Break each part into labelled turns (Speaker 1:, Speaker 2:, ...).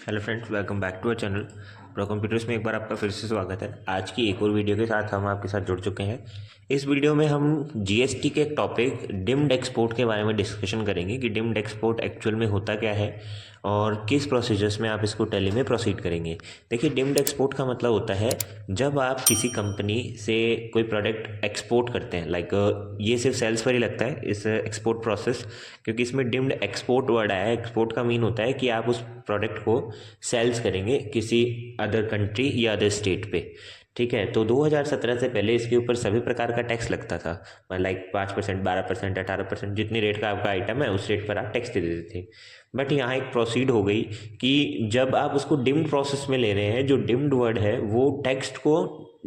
Speaker 1: Hello friends, welcome back to our channel Pro Computers में एक बार आपका फिर से स्वागत है। आज की एक और वीडियो के साथ हम आपके साथ जुड़ चुके हैं। इस वीडियो में हम जीएसटी के एक टॉपिक डिम्ड एक्सपोर्ट के बारे में डिस्कशन करेंगे कि डिम्ड एक्सपोर्ट एक्चुअल में होता क्या है और किस प्रोसीजर्स में आप इसको टैली में प्रोसीड करेंगे। देखिए, डिम्ड एक्सपोर्ट का मतलब होता है जब आप किसी कंपनी से कोई प्रोडक्ट एक्सपोर्ट करते हैं। ये सिर्फ सेल्स पर ही लगता है इस एक्सपोर्ट प्रोसेस, क्योंकि इसमें डिम्ड एक्सपोर्ट वर्ड आया है। एक्सपोर्ट का मीन होता है कि आप उस प्रोडक्ट को सेल्स करेंगे किसी अदर कंट्री या अदर स्टेट पे। ठीक है, तो 2017 से पहले इसके ऊपर सभी प्रकार का टैक्स लगता था। 5%, 12%, 18%, जितनी रेट का आपका आइटम है उस रेट पर आप टैक्स दे देते थे। बट यहाँ एक प्रोसीड हो गई कि जब आप उसको डिम्ड प्रोसेस में ले रहे हैं, जो डिम्ड वर्ड है वो टेक्स्ट को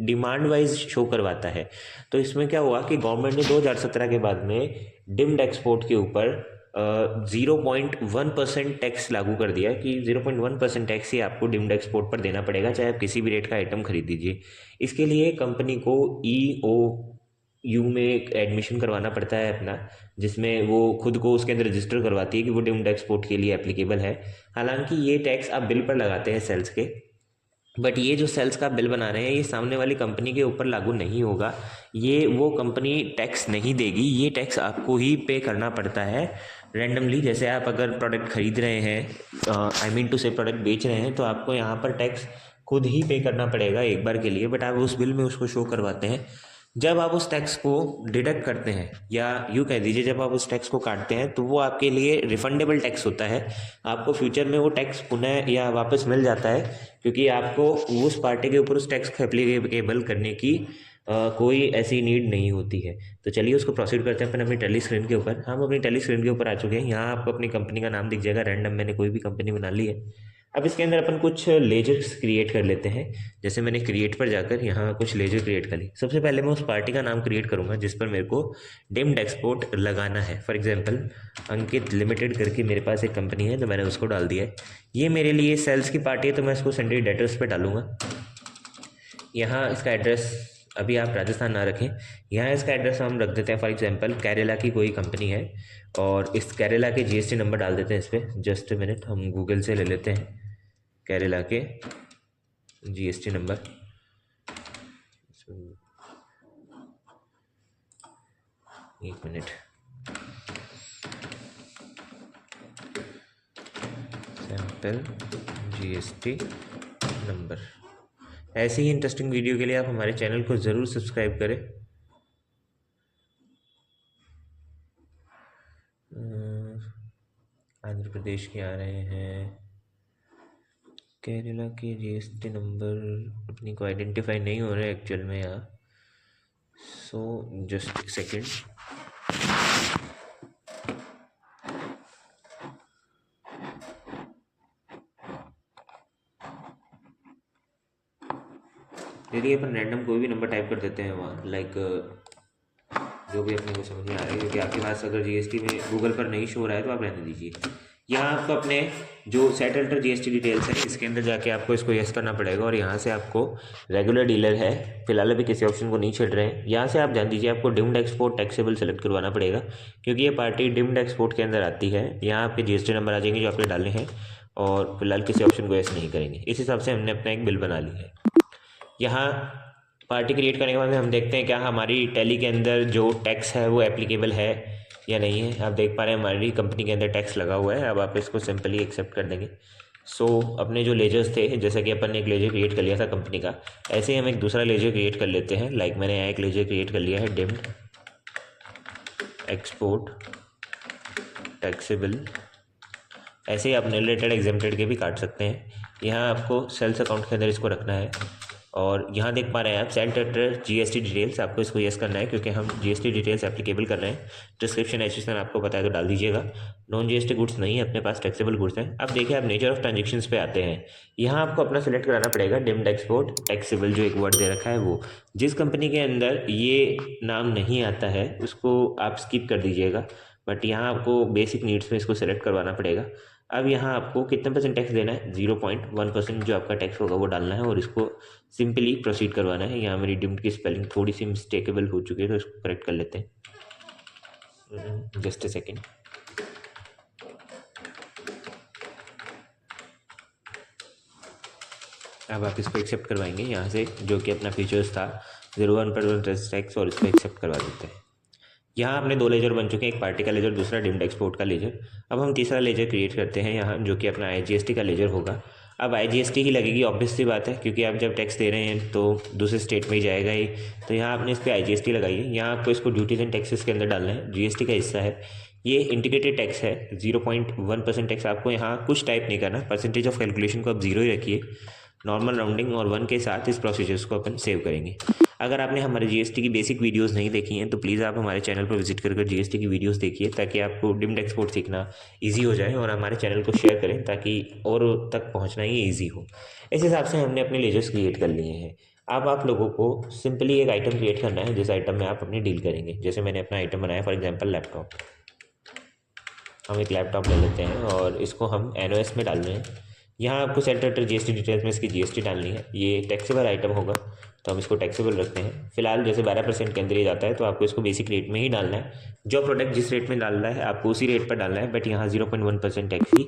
Speaker 1: डिमांड वाइज शो करवाता है। तो इसमें क्या हुआ कि गवर्नमेंट ने 2017 के बाद में डिम्ड एक्सपोर्ट के ऊपर 0.1% टैक्स लागू कर दिया कि 0.1% टैक्स ही आपको डिम्ड एक्सपोर्ट पर देना पड़ेगा, चाहे आप किसी भी रेट का आइटम खरीद दीजिए। इसके लिए कंपनी को EOU में एक एडमिशन करवाना पड़ता है अपना, जिसमें वो खुद को उसके अंदर रजिस्टर करवाती है कि वो डिम्ड एक्सपोर्ट के लिए एप्लीकेबल है। हालांकि ये टैक्स आप बिल पर लगाते हैं सेल्स के, बट ये जो सेल्स का बिल बना रहे हैं ये सामने वाली कंपनी के ऊपर लागू नहीं होगा। ये वो कंपनी टैक्स नहीं देगी, ये टैक्स आपको ही पे करना पड़ता है रैंडमली। जैसे आप अगर प्रोडक्ट खरीद रहे हैं, आई मीन टू से प्रोडक्ट बेच रहे हैं, तो आपको यहाँ पर टैक्स खुद ही पे करना पड़ेगा एक बार के लिए, बट आप उस बिल में उसको शो करवाते हैं। जब आप उस टैक्स को डिडक्ट करते हैं, या यूँ कह दीजिए जब आप उस टैक्स को काटते हैं, तो वो आपके लिए रिफंडेबल टैक्स होता है। आपको फ्यूचर में वो टैक्स पुनः या वापस मिल जाता है, क्योंकि आपको उस पार्टी के ऊपर उस टैक्स को एप्लीकेबल करने की कोई ऐसी नीड नहीं होती है। तो चलिए उसको प्रोसीड करते हैं अपन अपनी टेली स्क्रीन के ऊपर। हम अपनी टेली स्क्रीन के ऊपर आ चुके हैं। यहाँ आपको अपनी कंपनी का नाम दिख जाएगा, रैंडम मैंने कोई भी कंपनी बना ली है। अब इसके अंदर अपन कुछ लेजर्स क्रिएट कर लेते हैं। जैसे मैंने क्रिएट पर जाकर यहाँ कुछ लेजर क्रिएट कर ली। सबसे पहले मैं उस पार्टी का नाम क्रिएट करूँगा जिस पर मेरे को डिम्ड एक्सपोर्ट लगाना है। फॉर एग्जाम्पल, अंकित लिमिटेड करके मेरे पास एक कंपनी है, तो मैंने उसको डाल दिया है। ये मेरे लिए सेल्स की पार्टी है, तो मैं इसको सेंट्री डेटर्स पे डालूंगा। यहाँ इसका एड्रेस अभी आप राजस्थान ना रखें, यहाँ इसका एड्रेस हम रख देते हैं। फॉर एग्जांपल, केरला की कोई कंपनी है और इस केरला के जीएसटी नंबर डाल देते हैं इस पर। जस्ट अ मिनट, हम गूगल से ले लेते हैं केरला के जीएसटी नंबर। एक मिनट, सैंपल जीएसटी नंबर। ऐसी ही इंटरेस्टिंग वीडियो के लिए आप हमारे चैनल को ज़रूर सब्सक्राइब करें। आंध्र प्रदेश के आ रहे हैं, केरला के जीएसटी नंबर अपनी को आइडेंटिफाई नहीं हो रहे एक्चुअल में यहाँ। So just second. चलिए अपन रैंडम कोई भी नंबर टाइप कर देते हैं वहाँ, जो भी अपने को समझ में आ रहा है, क्योंकि आपके पास अगर जीएसटी में गूगल पर नहीं शो रहा है तो आप रहने दीजिए। यहाँ आपको अपने जो सेट अल्टर जीएसटी डिटेल्स है इसके अंदर जाके आपको इसको यस करना पड़ेगा, और यहाँ से आपको रेगुलर डीलर है, फिलहाल अभी किसी ऑप्शन को नहीं छेड़ रहे हैं, यहाँ से आप ध्यान दीजिए आपको डिम्ड एक्सपोर्ट टैक्सेबल सेलेक्ट करवाना पड़ेगा, क्योंकि ये पार्टी डिम्ड एक्सपोर्ट के अंदर आती है। यहाँ आपके जीएसटी नंबर आ जाएंगे जो आपने डालने हैं, और फिलहाल किसी ऑप्शन को यस नहीं करेंगे। इस हिसाब से हमने अपना एक बिल बना लिया है। यहाँ पार्टी क्रिएट करने के बाद में हम देखते हैं क्या हमारी टैली के अंदर जो टैक्स है वो एप्लीकेबल है या नहीं है। आप देख पा रहे हैं हमारी कंपनी के अंदर टैक्स लगा हुआ है। अब आप इसको सिंपली एक्सेप्ट कर देंगे। अपने जो लेजर्स थे, जैसा कि अपन ने एक लेजर क्रिएट कर लिया था कंपनी का, ऐसे ही हम एक दूसरा लेजर क्रिएट कर लेते हैं। मैंने यहाँ एक लेजर क्रिएट कर लिया है, डिम्ड एक्सपोर्ट टैक्सेबल। ऐसे ही आप रिलेटेड एग्जेम्प्टेड के भी काट सकते हैं। यहाँ आपको सेल्स अकाउंट के अंदर इसको रखना है, और यहाँ देख पा रहे हैं आप सेट अल्टर जीएसटी डिटेल्स, आपको इसको यस करना है क्योंकि हम जीएसटी डिटेल्स एप्लीकेबल कर रहे हैं। डिस्क्रिप्शन एचएसएन आपको पता है तो डाल दीजिएगा। नॉन जीएसटी गुड्स नहीं है अपने पास, टैक्सेबल गुड्स हैं। अब देखिए आप नेचर ऑफ ट्रांजेक्शन्स पे आते हैं। यहाँ आपको अपना सेलेक्ट कराना पड़ेगा डिम्ड एक्सपोर्ट टैक्सेबल, जो एक वर्ड दे रखा है वो। जिस कंपनी के अंदर ये नाम नहीं आता है उसको आप स्किप कर दीजिएगा, बट यहाँ आपको बेसिक नीड्स में इसको सेलेक्ट करवाना पड़ेगा। अब यहाँ आपको कितने परसेंट टैक्स देना है, 0.1% जो आपका टैक्स होगा वो डालना है, और इसको सिंपली प्रोसीड करवाना है। यहाँ मेरी डिम्ड की स्पेलिंग थोड़ी सी मिस्टेकेबल हो चुकी है, तो इसको करेक्ट कर लेते हैं। Just a second. अब आप इसको एक्सेप्ट करवाएंगे यहाँ से, जो कि अपना फीचर्स था 0.1% टैक्स, और इसको एक्सेप्ट करवा देते हैं। यहाँ अपने दो लेजर बन चुके हैं, एक पार्टी का लेजर, दूसरा डिम्ड एक्सपोर्ट का लेजर। अब हम तीसरा लेजर क्रिएट करते हैं यहाँ, जो कि अपना IGST का लेजर होगा। अब IGST ही लगेगी, ऑब्वियस सी बात है, क्योंकि आप जब टैक्स दे रहे हैं तो दूसरे स्टेट में ही जाएगा ही। तो यहाँ आपने इस पर IGST लगाई है। यहाँ आपको इसको ड्यूटीज एंड टैक्सेस के अंदर डालना है, GST का हिस्सा है। ये इंटीग्रेटेड टैक्स है, 0.1% टैक्स। आपको यहाँ कुछ टाइप नहीं करना, परसेंटेज ऑफ कैलकुलेशन को आप जीरो ही रखिए, नॉर्मल राउंडिंग और 1 के साथ इस प्रोसीजर्स को अपन सेव करेंगे। अगर आपने हमारे GST की बेसिक वीडियोस नहीं देखी हैं तो प्लीज़ आप हमारे चैनल पर विजिट कर GST की वीडियोस देखिए, ताकि आपको डिम्ड एक्सपोर्ट सीखना इजी हो जाए, और हमारे चैनल को शेयर करें ताकि और तक पहुंचना ही ईजी हो। इस हिसाब से हमने अपने लेजर्स क्रिएट कर लिए हैं। अब आप लोगों को सिंपली एक आइटम क्रिएट करना है, जिस आइटम में आप अपनी डील करेंगे। जैसे मैंने अपना आइटम बनाया फॉर एग्जाम्पल लैपटॉप। हम एक लैपटॉप ले लेते हैं और इसको हम NOS में डाल रहे हैं। यहाँ आपको सेंटर GST डिटेल्स में इसकी GST डालनी है। ये टैक्सेबल आइटम होगा तो हम इसको टैक्सेबल रखते हैं। फिलहाल जैसे 12% के अंदर ही जाता है, तो आपको इसको बेसिक रेट में ही डालना है। जो प्रोडक्ट जिस रेट में डालना है आपको उसी रेट पर डालना है, बट यहाँ 0.1% टैक्स ही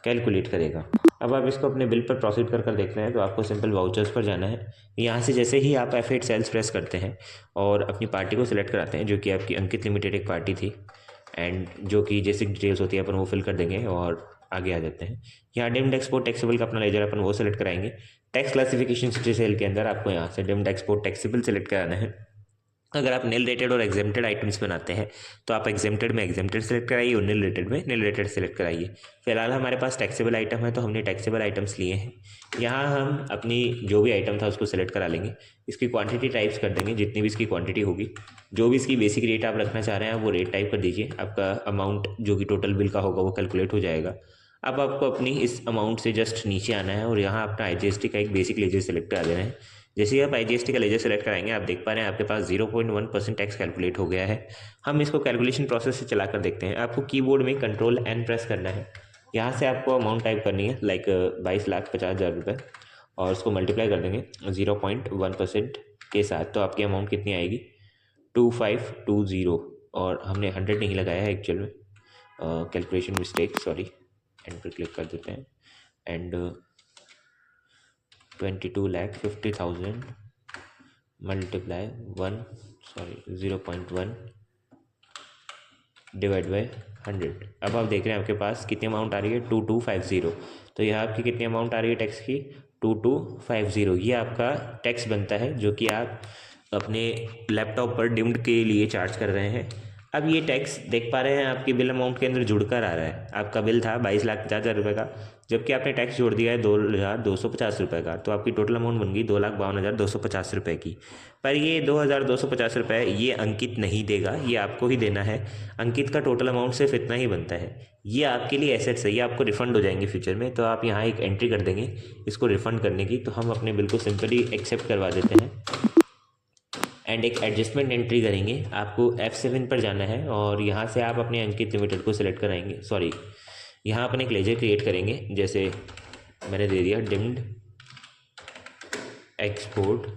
Speaker 1: कैलकुलेट करेगा। अब आप इसको अपने बिल पर प्रोसीड कर देखते हैं, तो आपको सिंपल वाउचर्स पर जाना है। यहाँ से जैसे ही आप F8 सेल्स प्रेस करते हैं और अपनी पार्टी को सिलेक्ट कराते हैं, जो कि आपकी अंकित लिमिटेड एक पार्टी थी, एंड जो कि जैसी डिटेल्स होती है अपन वो फिल कर देंगे और आगे आ जाते हैं। यहाँ डिम्ड एक्सपोर्ट टैक्सेबल का अपना लेजर अपन वो सेलेक्ट कराएंगे। टैक्स क्लासिफिकेशन सेल के अंदर आपको यहाँ से डिम्ड एक्सपोर्ट टैक्सेबल सेलेक्ट कराना है। अगर आप निल रेटेड और एग्जेम्प्टेड आइटम्स बनाते हैं तो आप एग्जेम्प्टेड में एग्जेम्प्टेड सेलेक्ट कराइए और निल रेटेड में निल रेटेड सेलेक्ट कराइए। फिलहाल हमारे पास टैक्सेबल आइटम है तो हमने टैक्सेबल आइटम्स लिए हैं। यहाँ हम अपनी जो भी आइटम था उसको सेलेक्ट करा लेंगे। इसकी क्वांटिटी टाइप्स कर देंगे, जितनी भी इसकी क्वांटिटी होगी। जो भी इसकी बेसिक रेट आप रखना चाह रहे हैं वो रेट टाइप कर दीजिए। आपका अमाउंट जो कि टोटल बिल का होगा वो कैलकुलेट हो जाएगा। अब आपको अपनी इस अमाउंट से जस्ट नीचे आना है और यहाँ अपना IGST का एक बेसिक लेजर सेलेक्ट करा देना है। जैसे ही आप IGST का लेजर सेलेक्ट कराएंगे आप देख पा रहे हैं आपके पास 0.1% टैक्स कैलकुलेट हो गया है। हम इसको कैलकुलेशन प्रोसेस से चला कर देखते हैं। आपको कीबोर्ड में Ctrl+N प्रेस करना है। यहाँ से आपको अमाउंट टाइप करनी है, लाइक 22,50,000 रुपये, और उसको मल्टीप्लाई कर देंगे 0.1% के साथ। तो आपकी अमाउंट कितनी आएगी 2520, और हमने 100 नहीं लगाया है एक्चुअल में, कैलकुलेशन मिस्टेक, सॉरी। एंड पर क्लिक कर देते हैं एंड 22,50,000 मल्टीप्लाई 0.1 डिवाइड बाई 100। अब आप देख रहे हैं आपके पास कितनी अमाउंट आ रही है 2250। तो यह आपकी कितनी अमाउंट आ रही है टैक्स की 2250। ये आपका टैक्स बनता है जो कि आप अपने लैपटॉप पर डिम्ड के लिए चार्ज कर रहे हैं। अब ये टैक्स देख पा रहे हैं आपके बिल अमाउंट के अंदर जुड़कर आ रहा है। आपका बिल था 22,50,000 रुपये का, जबकि आपने टैक्स जोड़ दिया है 2,250 रुपये का। तो आपकी टोटल अमाउंट बन गई 2,52,250 रुपये की। पर ये 2,250 रुपये ये अंकित नहीं देगा, ये आपको ही देना है। अंकित का टोटल अमाउंट सिर्फ इतना ही बनता है। ये आपके लिए एसेट्स है, ये आपको रिफंड हो जाएंगे फ्यूचर में। तो आप यहाँ एक एंट्री कर देंगे इसको रिफंड करने की। तो हम अपने बिल को सिंपली एक्सेप्ट करवा देते हैं एंड एक एडजस्टमेंट एंट्री करेंगे। आपको F7 पर जाना है और यहाँ से आप अपने अंकित लिमिटेड को सिलेक्ट कराएंगे। सॉरी, यहाँ अपन एक लेजर क्रिएट करेंगे। जैसे मैंने दे दिया डिम्ड एक्सपोर्ट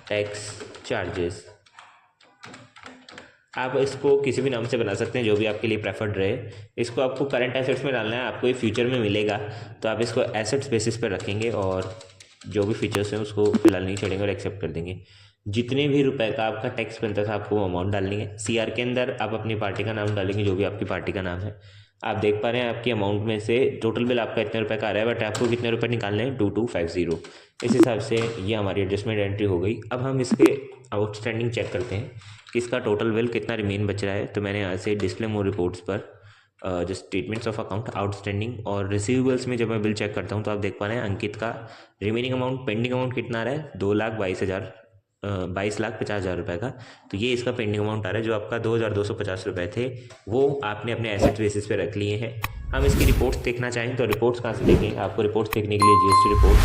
Speaker 1: टैक्स चार्जेस। आप इसको किसी भी नाम से बना सकते हैं, जो भी आपके लिए प्रेफर्ड रहे। इसको आपको करंट एसेट्स में डालना है, आपको ये फ्यूचर में मिलेगा। तो आप इसको एसेट्स बेसिस पर रखेंगे और जो भी फीचर्स हैं उसको फिलहाल नहीं छोड़ेंगे और एक्सेप्ट कर देंगे। जितने भी रुपए का आपका टैक्स बनता था आपको अमाउंट डालनी है। CR के अंदर आप अपनी पार्टी का नाम डालेंगे, जो भी आपकी पार्टी का नाम है। आप देख पा रहे हैं आपकी अमाउंट में से टोटल बिल आपका इतने रुपए का आ रहा है, बट आपको कितने रुपए निकालने हैं 2250। इस हिसाब से ये हमारी एडजस्टमेंट एंट्री हो गई। अब हम इसके आउटस्टैंडिंग चेक करते हैं कि इसका टोटल बिल कितना रिमेन बच रहा है। तो मैंने यहाँ से डिस्प्ले मोर रिपोर्ट्स पर जो स्टेटमेंट्स ऑफ अकाउंट आउटस्टैंडिंग और रिसीवेबल्स में जब मैं बिल चेक करता हूँ तो आप देख पा रहे हैं अंकित का रिमेनिंग अमाउंट, पेंडिंग अमाउंट कितना आ रहा है 22,50,000 रुपये का। तो ये इसका पेंडिंग अमाउंट आ रहा है। जो आपका 2,250 रुपये थे वो आपने अपने एसेट बेसिस पे रख लिए हैं। हम इसकी रिपोर्ट्स देखना चाहें तो रिपोर्ट्स कहाँ से देखें? आपको रिपोर्ट्स देखने के लिए GST रिपोर्ट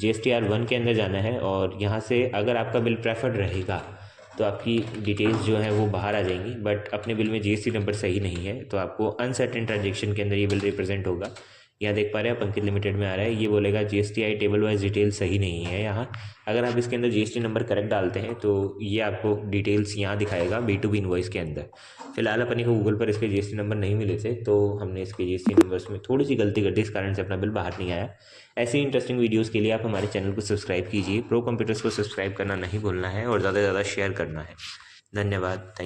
Speaker 1: GSTR 1 के अंदर जाना है और यहाँ से अगर आपका बिल प्रेफर्ड रहेगा तो आपकी डिटेल्स जो है वो बाहर आ जाएंगी। बट अपने बिल में GST नंबर सही नहीं है तो आपको अनसर्टेन ट्रांजेक्शन के अंदर ये बिल रिप्रेजेंट होगा। यहाँ देख पा रहे हैं आप, अंकित लिमिटेड में आ रहा है, ये बोलेगा जीएसटी टेबल वाइज डिटेल सही नहीं है यहाँ। अगर आप इसके अंदर जीएसटी नंबर करेक्ट डालते हैं तो ये आपको डिटेल्स यहाँ दिखाएगा B2B इनवॉइस के अंदर। फिलहाल अपने को गूगल पर इसके जीएसटी नंबर नहीं मिले थे, तो हमने इसके जीएसटी नंबर्स में थोड़ी सी गलती कर दी, इस कारण से अपना बिल बाहर नहीं आया। ऐसी इंटरेस्टिंग वीडियोज़ के लिए आप हमारे चैनल को सब्सक्राइब कीजिए, प्रो कंप्यूटर्स को सब्सक्राइब करना नहीं भूलना है और ज़्यादा से ज़्यादा शेयर करना है। धन्यवाद, थैंक